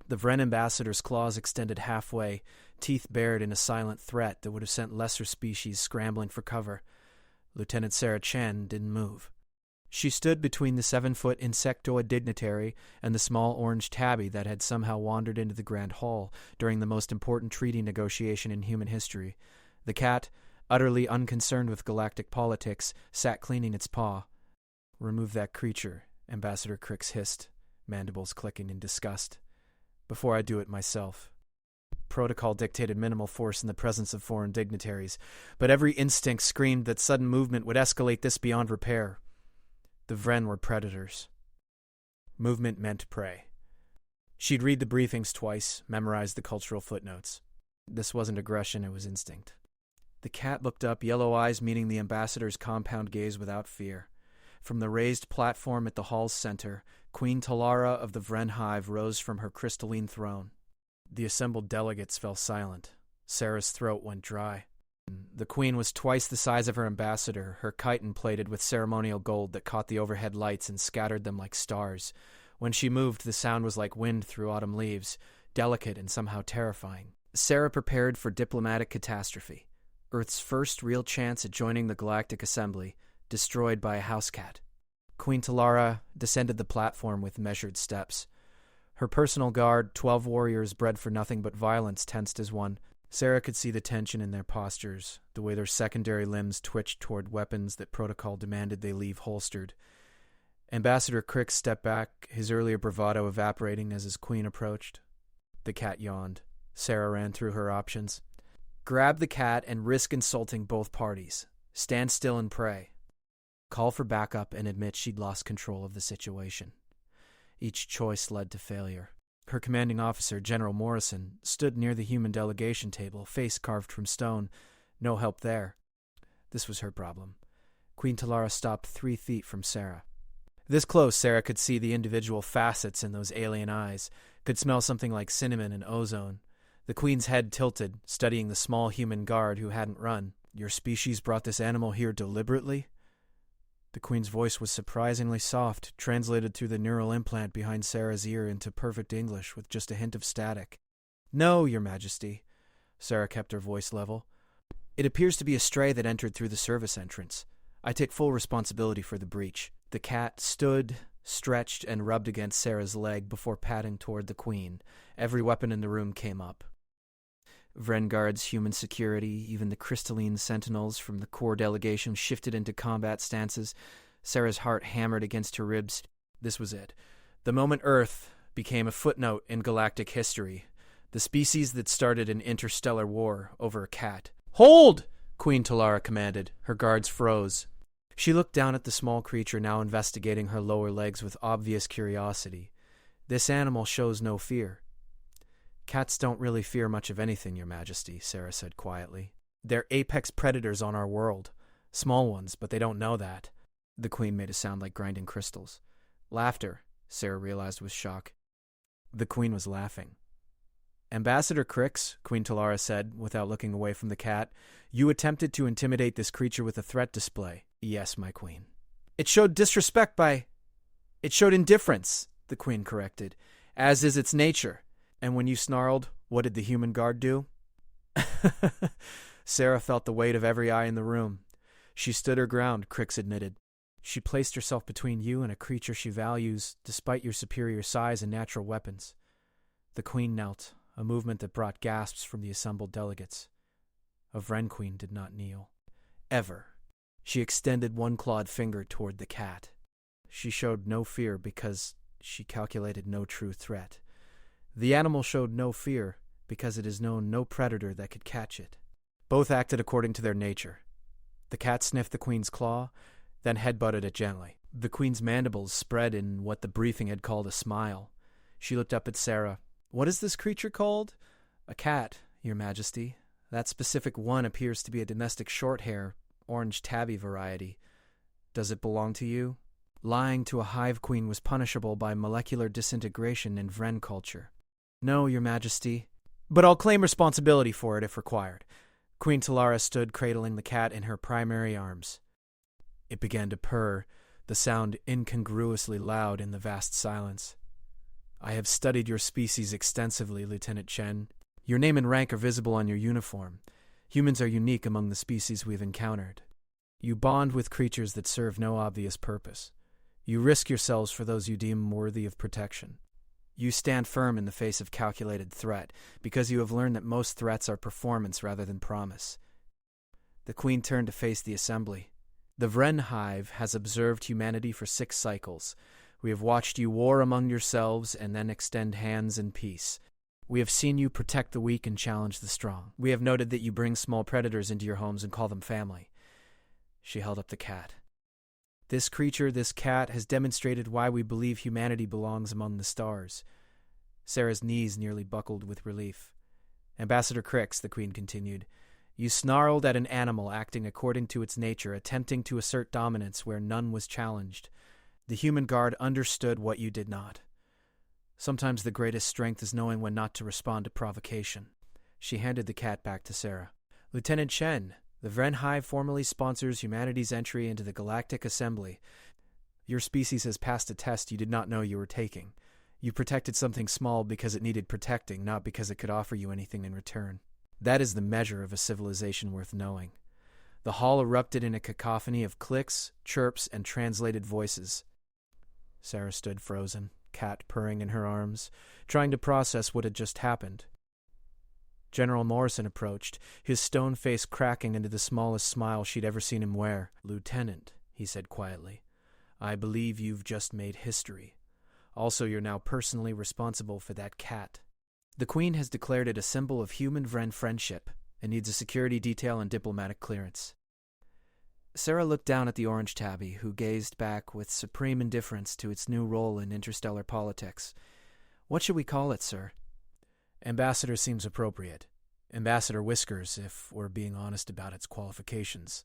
The Vren ambassador's claws extended halfway, teeth bared in a silent threat that would have sent lesser species scrambling for cover. Lieutenant Sarah Chen didn't move. She stood between the 7-foot insectoid dignitary and the small orange tabby that had somehow wandered into the Grand Hall during the most important treaty negotiation in human history. The cat, utterly unconcerned with galactic politics, sat cleaning its paw. "Remove that creature," Ambassador Crix hissed, mandibles clicking in disgust. "Before I do it myself." Protocol dictated minimal force in the presence of foreign dignitaries, but every instinct screamed that sudden movement would escalate this beyond repair. The Vren were predators. Movement meant prey. She'd read the briefings twice, memorized the cultural footnotes. This wasn't aggression, it was instinct. The cat looked up, yellow eyes meeting the ambassador's compound gaze without fear. From the raised platform at the hall's center, Queen Talara of the Vren Hive rose from her crystalline throne. The assembled delegates fell silent. Sarah's throat went dry. The queen was twice the size of her ambassador, her chitin plated with ceremonial gold that caught the overhead lights and scattered them like stars. When she moved, the sound was like wind through autumn leaves, delicate and somehow terrifying. Sarah prepared for diplomatic catastrophe. Earth's first real chance at joining the Galactic Assembly, destroyed by a house cat. Queen Talara descended the platform with measured steps. Her personal guard, 12 warriors bred for nothing but violence, tensed as one. Sarah could see the tension in their postures, the way their secondary limbs twitched toward weapons that protocol demanded they leave holstered. Ambassador Crix stepped back, his earlier bravado evaporating as his queen approached. The cat yawned. Sarah ran through her options. Grab the cat and risk insulting both parties. Stand still and pray. Call for backup and admit she'd lost control of the situation. Each choice led to failure. Her commanding officer, General Morrison, stood near the human delegation table, face carved from stone. No help there. This was her problem. Queen Talara stopped 3 feet from Sarah. This close, Sarah could see the individual facets in those alien eyes, could smell something like cinnamon and ozone. The queen's head tilted, studying the small human guard who hadn't run. "Your species brought this animal here deliberately?" The queen's voice was surprisingly soft, translated through the neural implant behind Sarah's ear into perfect English with just a hint of static. "No, Your Majesty." Sarah kept her voice level. "It appears to be a stray that entered through the service entrance. I take full responsibility for the breach." The cat stood, stretched, and rubbed against Sarah's leg before padding toward the queen. Every weapon in the room came up. Vren guards, human security, even the crystalline sentinels from the core delegation shifted into combat stances. Sarah's heart hammered against her ribs. This was it. The moment Earth became a footnote in galactic history. The species that started an interstellar war over a cat. "Hold!" Queen Talara commanded. Her guards froze. She looked down at the small creature now investigating her lower legs with obvious curiosity. "This animal shows no fear." "Cats don't really fear much of anything, Your Majesty," Sarah said quietly. "They're apex predators on our world. Small ones, but they don't know that." The queen made a sound like grinding crystals. Laughter, Sarah realized with shock. The queen was laughing. "Ambassador Crix," Queen Talara said, without looking away from the cat, "you attempted to intimidate this creature with a threat display." "Yes, my queen." "It showed disrespect by—" "It showed indifference," the queen corrected, "as is its nature. And when you snarled, what did the human guard do?" Sarah felt the weight of every eye in the room. "She stood her ground," Crix admitted. "She placed herself between you and a creature she values, despite your superior size and natural weapons." The queen knelt, a movement that brought gasps from the assembled delegates. A Vren queen did not kneel. Ever. She extended one clawed finger toward the cat. She showed no fear because she calculated no true threat. The animal showed no fear because it is known no predator that could catch it. Both acted according to their nature. The cat sniffed the queen's claw, then headbutted it gently. The queen's mandibles spread in what the briefing had called a smile. She looked up at Sarah. "What is this creature called?" "A cat, Your Majesty. That specific one appears to be a domestic shorthair, orange tabby variety. Does it belong to you?" Lying to a hive queen was punishable by molecular disintegration in Vren culture. "No, Your Majesty. But I'll claim responsibility for it if required." Queen Talara stood cradling the cat in her primary arms. It began to purr, the sound incongruously loud in the vast silence. I have studied your species extensively, Lieutenant Chen. Your name and rank are visible on your uniform. Humans are unique among the species we've encountered. You bond with creatures that serve no obvious purpose. You risk yourselves for those you deem worthy of protection. You stand firm in the face of calculated threat, because you have learned that most threats are performance rather than promise. The Queen turned to face the assembly. The Vren Hive has observed humanity for 6 cycles. We have watched you war among yourselves and then extend hands in peace. We have seen you protect the weak and challenge the strong. We have noted that you bring small predators into your homes and call them family. She held up the cat. This creature, this cat, has demonstrated why we believe humanity belongs among the stars. Sarah's knees nearly buckled with relief. Ambassador Crix, the Queen continued, you snarled at an animal acting according to its nature, attempting to assert dominance where none was challenged. The human guard understood what you did not. Sometimes the greatest strength is knowing when not to respond to provocation. She handed the cat back to Sarah. Lieutenant Chen, the Vren Hive formally sponsors humanity's entry into the Galactic Assembly. Your species has passed a test you did not know you were taking. You protected something small because it needed protecting, not because it could offer you anything in return. That is the measure of a civilization worth knowing. The hall erupted in a cacophony of clicks, chirps, and translated voices. Sarah stood frozen, cat purring in her arms, trying to process what had just happened. General Morrison approached, his stone face cracking into the smallest smile she'd ever seen him wear. Lieutenant, he said quietly, I believe you've just made history. Also, you're now personally responsible for that cat. The Queen has declared it a symbol of human-Vren friendship and needs a security detail and diplomatic clearance. Sarah looked down at the orange tabby, who gazed back with supreme indifference to its new role in interstellar politics. What should we call it, sir? Ambassador seems appropriate. Ambassador Whiskers, if we're being honest about its qualifications.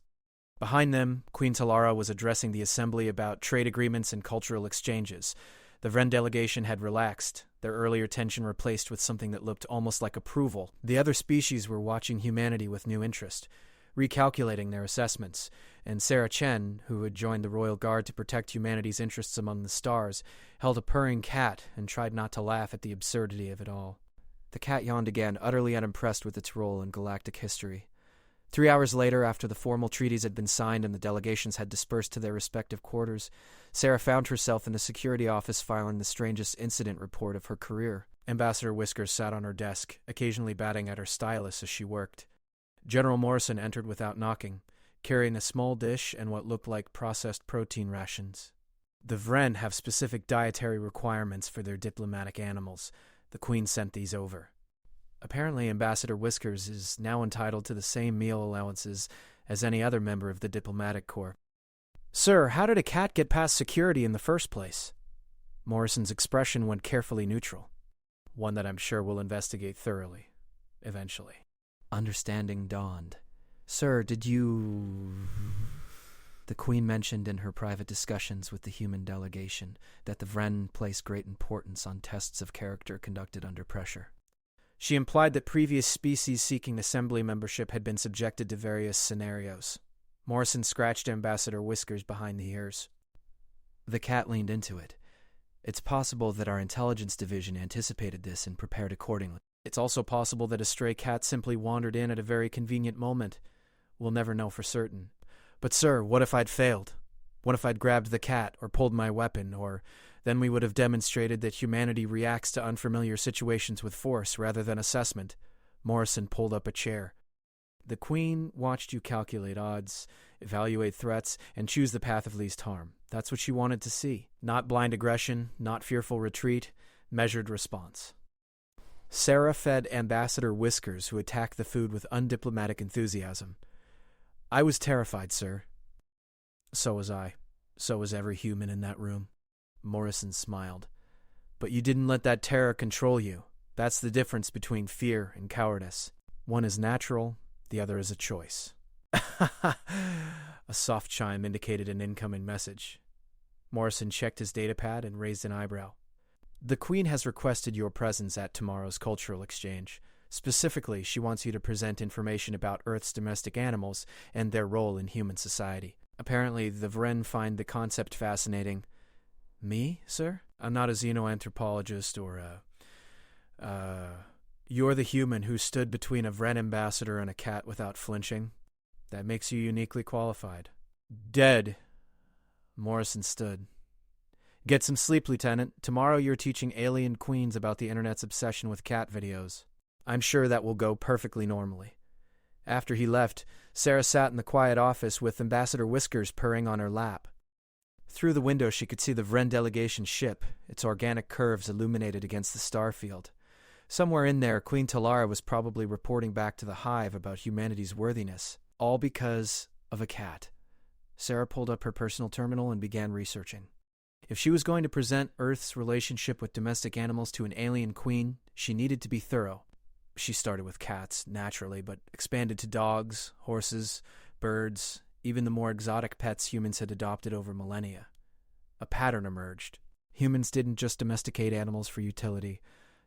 Behind them, Queen Talara was addressing the assembly about trade agreements and cultural exchanges. The Vren delegation had relaxed, their earlier tension replaced with something that looked almost like approval. The other species were watching humanity with new interest, recalculating their assessments, and Sarah Chen, who had joined the Royal Guard to protect humanity's interests among the stars, held a purring cat and tried not to laugh at the absurdity of it all. The cat yawned again, utterly unimpressed with its role in galactic history. 3 hours later, after the formal treaties had been signed and the delegations had dispersed to their respective quarters, Sarah found herself in the security office filing the strangest incident report of her career. Ambassador Whiskers sat on her desk, occasionally batting at her stylus as she worked. General Morrison entered without knocking, carrying a small dish and what looked like processed protein rations. The Vren have specific dietary requirements for their diplomatic animals. The Queen sent these over. Apparently, Ambassador Whiskers is now entitled to the same meal allowances as any other member of the diplomatic corps. Sir, how did a cat get past security in the first place? Morrison's expression went carefully neutral. One that I'm sure we'll investigate thoroughly, eventually. Understanding dawned. Sir, did you... The Queen mentioned in her private discussions with the human delegation that the Vren place great importance on tests of character conducted under pressure. She implied that previous species seeking assembly membership had been subjected to various scenarios. Morrison scratched Ambassador Whiskers behind the ears. The cat leaned into it. It's possible that our intelligence division anticipated this and prepared accordingly. It's also possible that a stray cat simply wandered in at a very convenient moment. We'll never know for certain. But, sir, what if I'd failed? What if I'd grabbed the cat or pulled my weapon, or... Then we would have demonstrated that humanity reacts to unfamiliar situations with force rather than assessment. Morrison pulled up a chair. The Queen watched you calculate odds, evaluate threats, and choose the path of least harm. That's what she wanted to see. Not blind aggression, not fearful retreat, measured response. Sarah fed Ambassador Whiskers, who attacked the food with undiplomatic enthusiasm. I was terrified, sir. So was I. So was every human in that room. Morrison smiled. But you didn't let that terror control you. That's the difference between fear and cowardice. One is natural, the other is a choice. A soft chime indicated an incoming message. Morrison checked his datapad and raised an eyebrow. The Queen has requested your presence at tomorrow's cultural exchange. Specifically, she wants you to present information about Earth's domestic animals and their role in human society. Apparently, the Vren find the concept fascinating. Me, sir? I'm not a xenoanthropologist or You're the human who stood between a Vren ambassador and a cat without flinching. That makes you uniquely qualified. Dead. Morrison stood. Get some sleep, Lieutenant. Tomorrow you're teaching alien queens about the internet's obsession with cat videos. I'm sure that will go perfectly normally. After he left, Sarah sat in the quiet office with Ambassador Whiskers purring on her lap. Through the window she could see the Vren delegation ship, its organic curves illuminated against the star field. Somewhere in there, Queen Talara was probably reporting back to the Hive about humanity's worthiness, all because of a cat. Sarah pulled up her personal terminal and began researching. If she was going to present Earth's relationship with domestic animals to an alien queen, she needed to be thorough. She started with cats, naturally, but expanded to dogs, horses, birds, even the more exotic pets humans had adopted over millennia. A pattern emerged. Humans didn't just domesticate animals for utility.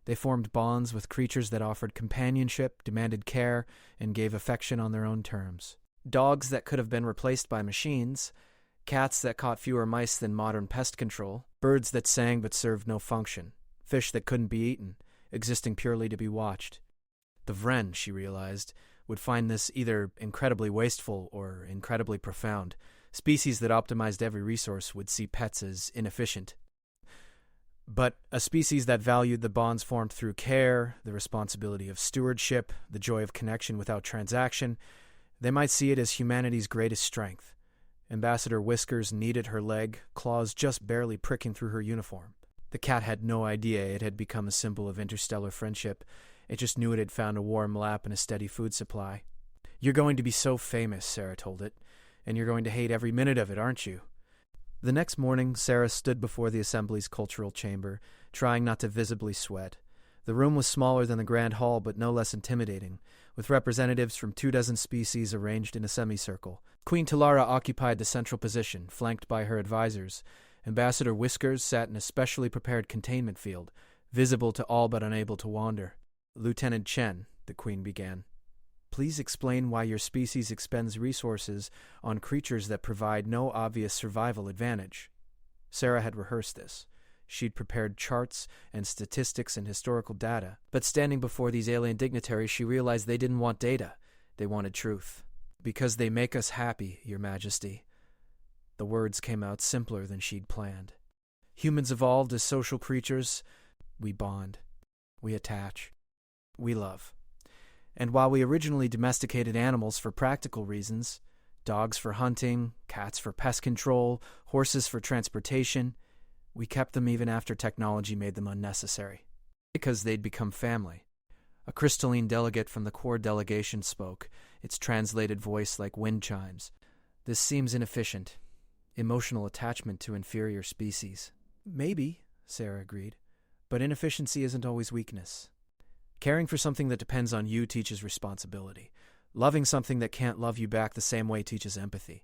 They formed bonds with creatures that offered companionship, demanded care, and gave affection on their own terms. Dogs that could have been replaced by machines, cats that caught fewer mice than modern pest control, birds that sang but served no function, fish that couldn't be eaten, existing purely to be watched. The Vren, she realized, would find this either incredibly wasteful or incredibly profound. Species that optimized every resource would see pets as inefficient. But a species that valued the bonds formed through care, the responsibility of stewardship, the joy of connection without transaction, they might see it as humanity's greatest strength. Ambassador Whiskers kneaded her leg, claws just barely pricking through her uniform. The cat had no idea it had become a symbol of interstellar friendship. It just knew it had found a warm lap and a steady food supply. You're going to be so famous, Sarah told it, and you're going to hate every minute of it, aren't you? The next morning, Sarah stood before the Assembly's cultural chamber, trying not to visibly sweat. The room was smaller than the Grand Hall, but no less intimidating, with representatives from 24 species arranged in a semicircle. Queen Talara occupied the central position, flanked by her advisors. Ambassador Whiskers sat in a specially prepared containment field, visible to all but unable to wander. Lieutenant Chen, the Queen began. Please explain why your species expends resources on creatures that provide no obvious survival advantage. Sarah had rehearsed this. She'd prepared charts and statistics and historical data. But standing before these alien dignitaries, she realized they didn't want data. They wanted truth. Because they make us happy, Your Majesty. The words came out simpler than she'd planned. Humans evolved as social creatures. We bond. We attach. We love. And while we originally domesticated animals for practical reasons, dogs for hunting, cats for pest control, horses for transportation, we kept them even after technology made them unnecessary. Because they'd become family. A crystalline delegate from the core delegation spoke, its translated voice like wind chimes. This seems inefficient. Emotional attachment to inferior species. Maybe, Sarah agreed, but inefficiency isn't always weakness. Caring for something that depends on you teaches responsibility. Loving something that can't love you back the same way teaches empathy.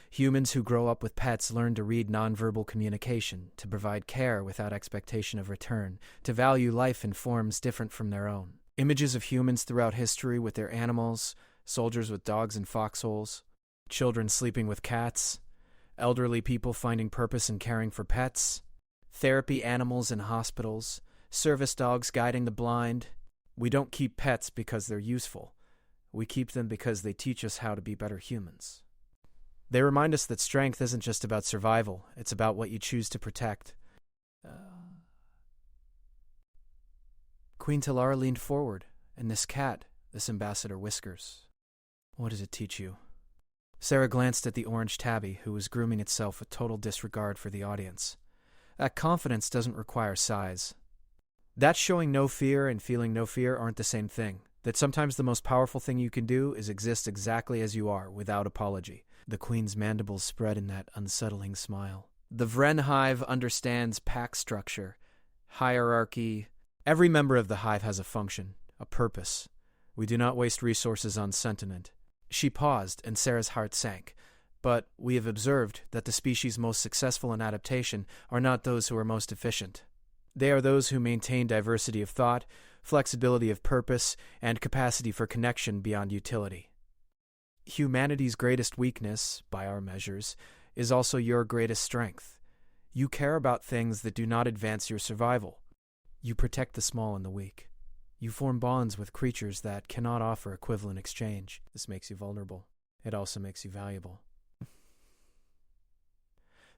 Humans who grow up with pets learn to read nonverbal communication, to provide care without expectation of return, to value life in forms different from their own. Images of humans throughout history with their animals, soldiers with dogs in foxholes, children sleeping with cats, elderly people finding purpose in caring for pets, therapy animals in hospitals, service dogs guiding the blind. We don't keep pets because they're useful. We keep them because they teach us how to be better humans. They remind us that strength isn't just about survival, it's about what you choose to protect. Queen Talara leaned forward, and this cat, this Ambassador Whiskers. What does it teach you? Sarah glanced at the orange tabby, who was grooming itself with total disregard for the audience. That confidence doesn't require size. That showing no fear and feeling no fear aren't the same thing. That sometimes the most powerful thing you can do is exist exactly as you are, without apology. The Queen's mandibles spread in that unsettling smile. The Vren Hive understands pack structure, hierarchy. Every member of the Hive has a function, a purpose. We do not waste resources on sentiment. She paused, and Sarah's heart sank. But we have observed that the species most successful in adaptation are not those who are most efficient. They are those who maintain diversity of thought, flexibility of purpose, and capacity for connection beyond utility. Humanity's greatest weakness, by our measures, is also your greatest strength. You care about things that do not advance your survival. You protect the small and the weak. You form bonds with creatures that cannot offer equivalent exchange. This makes you vulnerable. It also makes you valuable.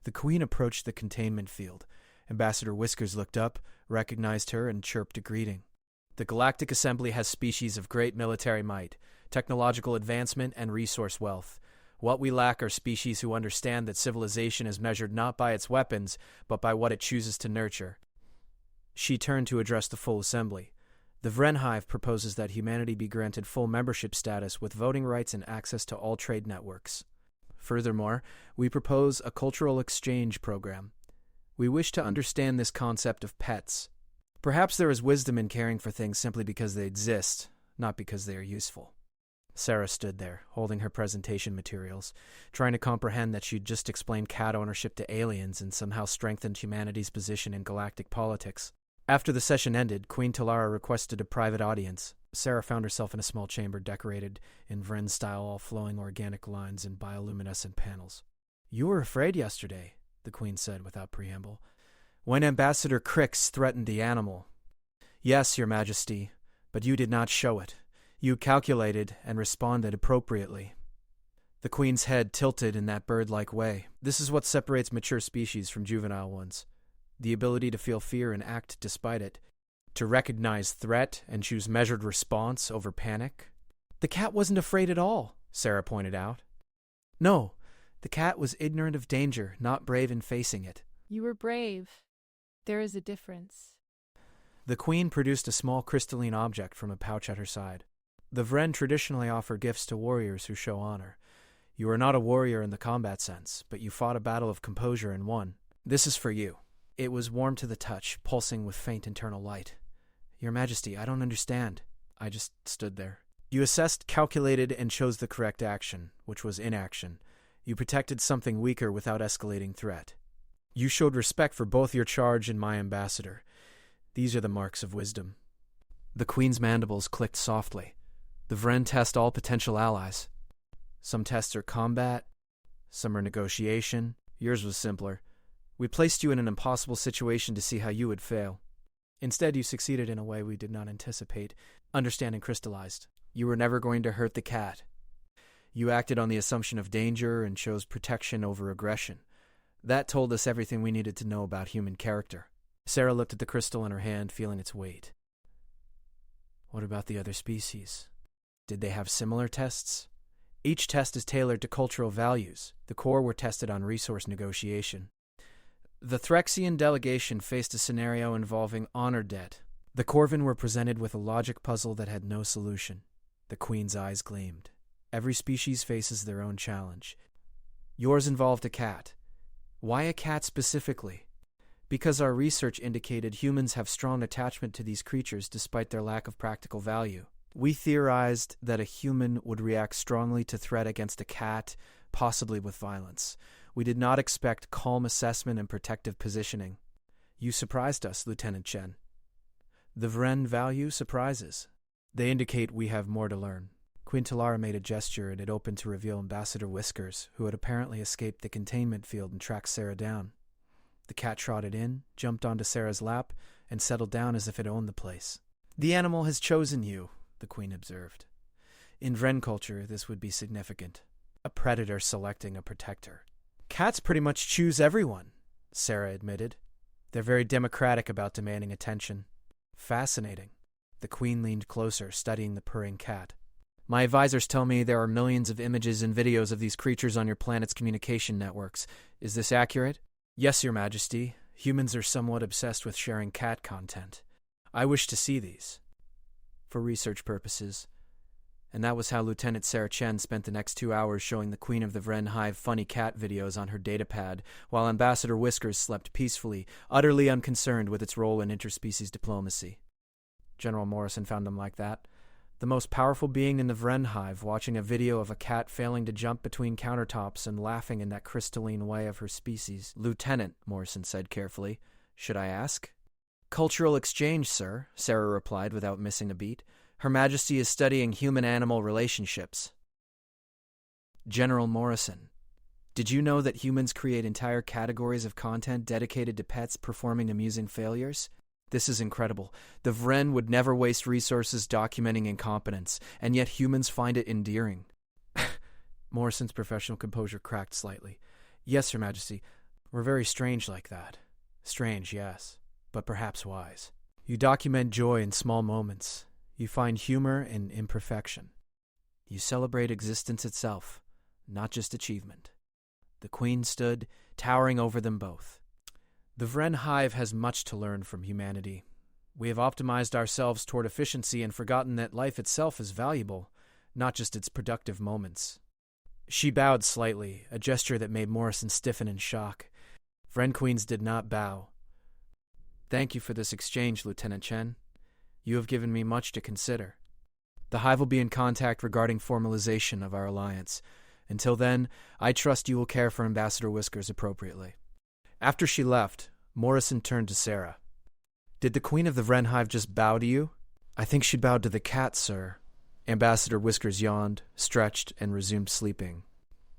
The Queen approached the containment field. Ambassador Whiskers looked up, recognized her, and chirped a greeting. The Galactic Assembly has species of great military might, technological advancement, and resource wealth. What we lack are species who understand that civilization is measured not by its weapons, but by what it chooses to nurture. She turned to address the full assembly. The Vren Hive proposes that humanity be granted full membership status with voting rights and access to all trade networks. Furthermore, we propose a cultural exchange program. We wish to understand this concept of pets. Perhaps there is wisdom in caring for things simply because they exist, not because they are useful. Sarah stood there, holding her presentation materials, trying to comprehend that she'd just explained cat ownership to aliens and somehow strengthened humanity's position in galactic politics. After the session ended, Queen Talara requested a private audience. Sarah found herself in a small chamber decorated in Vren style, all flowing organic lines and bioluminescent panels. "You were afraid yesterday," the Queen said without preamble, "when Ambassador Crix threatened the animal." "Yes, Your Majesty, but you did not show it. You calculated and responded appropriately." The Queen's head tilted in that bird-like way. This is what separates mature species from juvenile ones. The ability to feel fear and act despite it. To recognize threat and choose measured response over panic. "The cat wasn't afraid at all," Sarah pointed out. "No, the cat was ignorant of danger, not brave in facing it." "You were brave. There is a difference." The Queen produced a small crystalline object from a pouch at her side. The Vren traditionally offer gifts to warriors who show honor. You are not a warrior in the combat sense, but you fought a battle of composure and won. This is for you. It was warm to the touch, pulsing with faint internal light. "Your Majesty, I don't understand." I just stood there. "You assessed, calculated, and chose the correct action, which was inaction. You protected something weaker without escalating threat. You showed respect for both your charge and my ambassador. These are the marks of wisdom." The Queen's mandibles clicked softly. The Vren test all potential allies. Some tests are combat, some are negotiation. Yours was simpler. We placed you in an impossible situation to see how you would fail. Instead, you succeeded in a way we did not anticipate. Understanding crystallized. You were never going to hurt the cat. You acted on the assumption of danger and chose protection over aggression. That told us everything we needed to know about human character. Sarah looked at the crystal in her hand, feeling its weight. "What about the other species? Did they have similar tests?" "Each test is tailored to cultural values. The core were tested on resource negotiation. The Threxian delegation faced a scenario involving honor debt. The Corvin were presented with a logic puzzle that had no solution." The Queen's eyes gleamed. "Every species faces their own challenge. Yours involved a cat. Why a cat specifically?" "Because our research indicated humans have strong attachment to these creatures despite their lack of practical value. We theorized that a human would react strongly to threat against a cat, possibly with violence. We did not expect calm assessment and protective positioning. You surprised us, Lieutenant Chen. The Vren value surprises. They indicate we have more to learn." Queen Talara made a gesture, and it opened to reveal Ambassador Whiskers, who had apparently escaped the containment field and tracked Sarah down. The cat trotted in, jumped onto Sarah's lap, and settled down as if it owned the place. "The animal has chosen you," the Queen observed. "In Vren culture, this would be significant. A predator selecting a protector." "Cats pretty much choose everyone," Sarah admitted. "They're very democratic about demanding attention." "Fascinating." The Queen leaned closer, studying the purring cat. "My advisors tell me there are millions of images and videos of these creatures on your planet's communication networks. Is this accurate?" "Yes, Your Majesty. Humans are somewhat obsessed with sharing cat content. I wish to see these. For research purposes." And that was how Lieutenant Sarah Chen spent the next 2 hours showing the Queen of the Vren Hive funny cat videos on her datapad, while Ambassador Whiskers slept peacefully, utterly unconcerned with its role in interspecies diplomacy. General Morrison found them like that. The most powerful being in the Vren Hive, watching a video of a cat failing to jump between countertops and laughing in that crystalline way of her species. "Lieutenant," Morrison said carefully. "Should I ask?" "Cultural exchange, sir," Sarah replied without missing a beat. "Her Majesty is studying human-animal relationships." "General Morrison." Did you know that humans create entire categories of content dedicated to pets performing amusing failures? This is incredible. The Vren would never waste resources documenting incompetence, and yet humans find it endearing. Morrison's professional composure cracked slightly. Yes, Your Majesty. We're very strange like that. Strange, yes, but perhaps wise. You document joy in small moments. You find humor in imperfection. You celebrate existence itself, not just achievement. The Queen stood, towering over them both. The Vren Hive has much to learn from humanity. We have optimized ourselves toward efficiency and forgotten that life itself is valuable, not just its productive moments. She bowed slightly, a gesture that made Morrison stiffen in shock. Vren Queens did not bow. Thank you for this exchange, Lieutenant Chen. You have given me much to consider. The Hive will be in contact regarding formalization of our alliance. Until then, I trust you will care for Ambassador Whiskers appropriately. After she left, Morrison turned to Sarah. Did the Queen of the Vren Hive just bow to you? I think she bowed to the cat, sir. Ambassador Whiskers yawned, stretched, and resumed sleeping.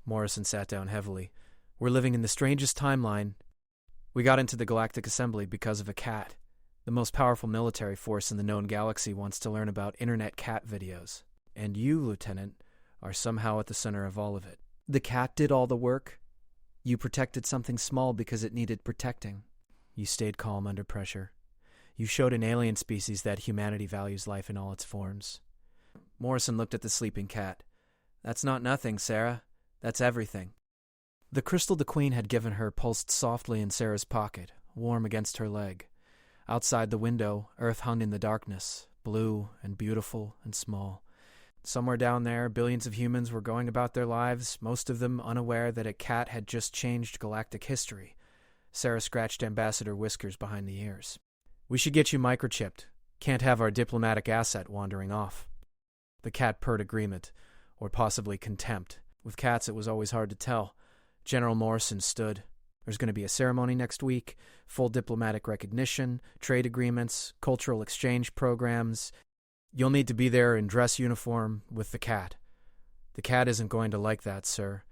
Morrison sat down heavily. We're living in the strangest timeline. We got into the Galactic Assembly because of a cat. The most powerful military force in the known galaxy wants to learn about internet cat videos. And you, Lieutenant, are somehow at the center of all of it. The cat did all the work. You protected something small because it needed protecting. You stayed calm under pressure. You showed an alien species that humanity values life in all its forms. Morrison looked at the sleeping cat. That's not nothing, Sarah. That's everything. The crystal the Queen had given her pulsed softly in Sarah's pocket, warm against her leg. Outside the window, Earth hung in the darkness, blue and beautiful and small. Somewhere down there, billions of humans were going about their lives, most of them unaware that a cat had just changed galactic history. Sarah scratched Ambassador Whiskers behind the ears. We should get you microchipped. Can't have our diplomatic asset wandering off. The cat purred agreement, or possibly contempt. With cats, it was always hard to tell. General Morrison stood. There's going to be a ceremony next week, full diplomatic recognition, trade agreements, cultural exchange programs. You'll need to be there in dress uniform with the cat. The cat isn't going to like that, sir.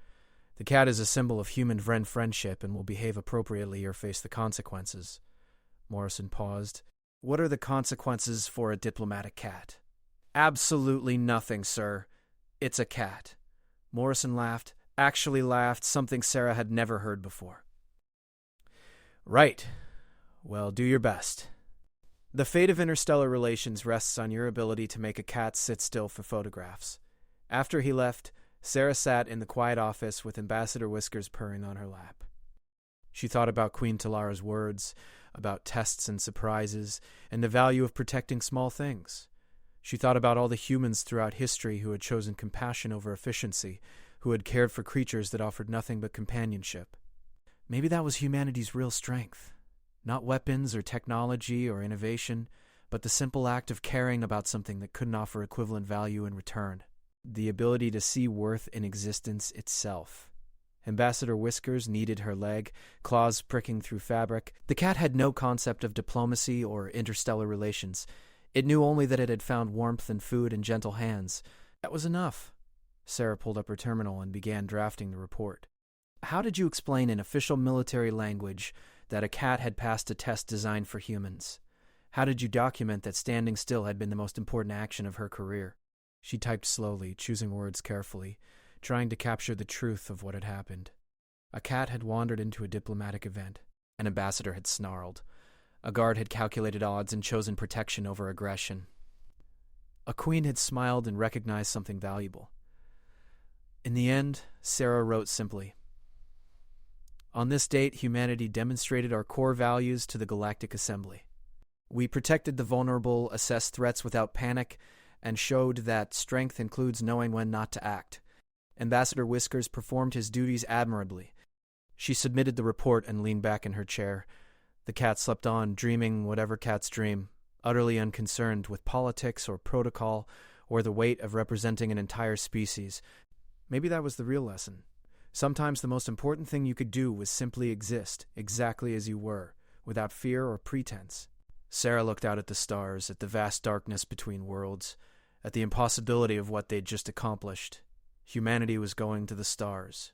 The cat is a symbol of human-Vren friendship and will behave appropriately or face the consequences. Morrison paused. What are the consequences for a diplomatic cat? Absolutely nothing, sir. It's a cat. Morrison laughed, actually laughed, something Sarah had never heard before. Right. Well, do your best. The fate of interstellar relations rests on your ability to make a cat sit still for photographs. After he left, Sarah sat in the quiet office with Ambassador Whiskers purring on her lap. She thought about Queen Talara's words, about tests and surprises, and the value of protecting small things. She thought about all the humans throughout history who had chosen compassion over efficiency, who had cared for creatures that offered nothing but companionship. Maybe that was humanity's real strength. Not weapons or technology or innovation, but the simple act of caring about something that couldn't offer equivalent value in return. The ability to see worth in existence itself. Ambassador Whiskers kneaded her leg, claws pricking through fabric. The cat had no concept of diplomacy or interstellar relations. It knew only that it had found warmth and food in gentle hands. That was enough. Sarah pulled up her terminal and began drafting the report. How did you explain in official military language that a cat had passed a test designed for humans? How did you document that standing still had been the most important action of her career? She typed slowly, choosing words carefully, trying to capture the truth of what had happened. A cat had wandered into a diplomatic event. An ambassador had snarled. A guard had calculated odds and chosen protection over aggression. A queen had smiled and recognized something valuable. In the end, Sarah wrote simply, on this date, humanity demonstrated our core values to the Galactic Assembly. We protected the vulnerable, assessed threats without panic, and showed that strength includes knowing when not to act. Ambassador Whiskers performed his duties admirably. She submitted the report and leaned back in her chair. The cat slept on, dreaming whatever cats dream, utterly unconcerned with politics or protocol or the weight of representing an entire species. Maybe that was the real lesson. Sometimes the most important thing you could do was simply exist, exactly as you were, without fear or pretense. Sarah looked out at the stars, at the vast darkness between worlds, at the impossibility of what they'd just accomplished. Humanity was going to the stars.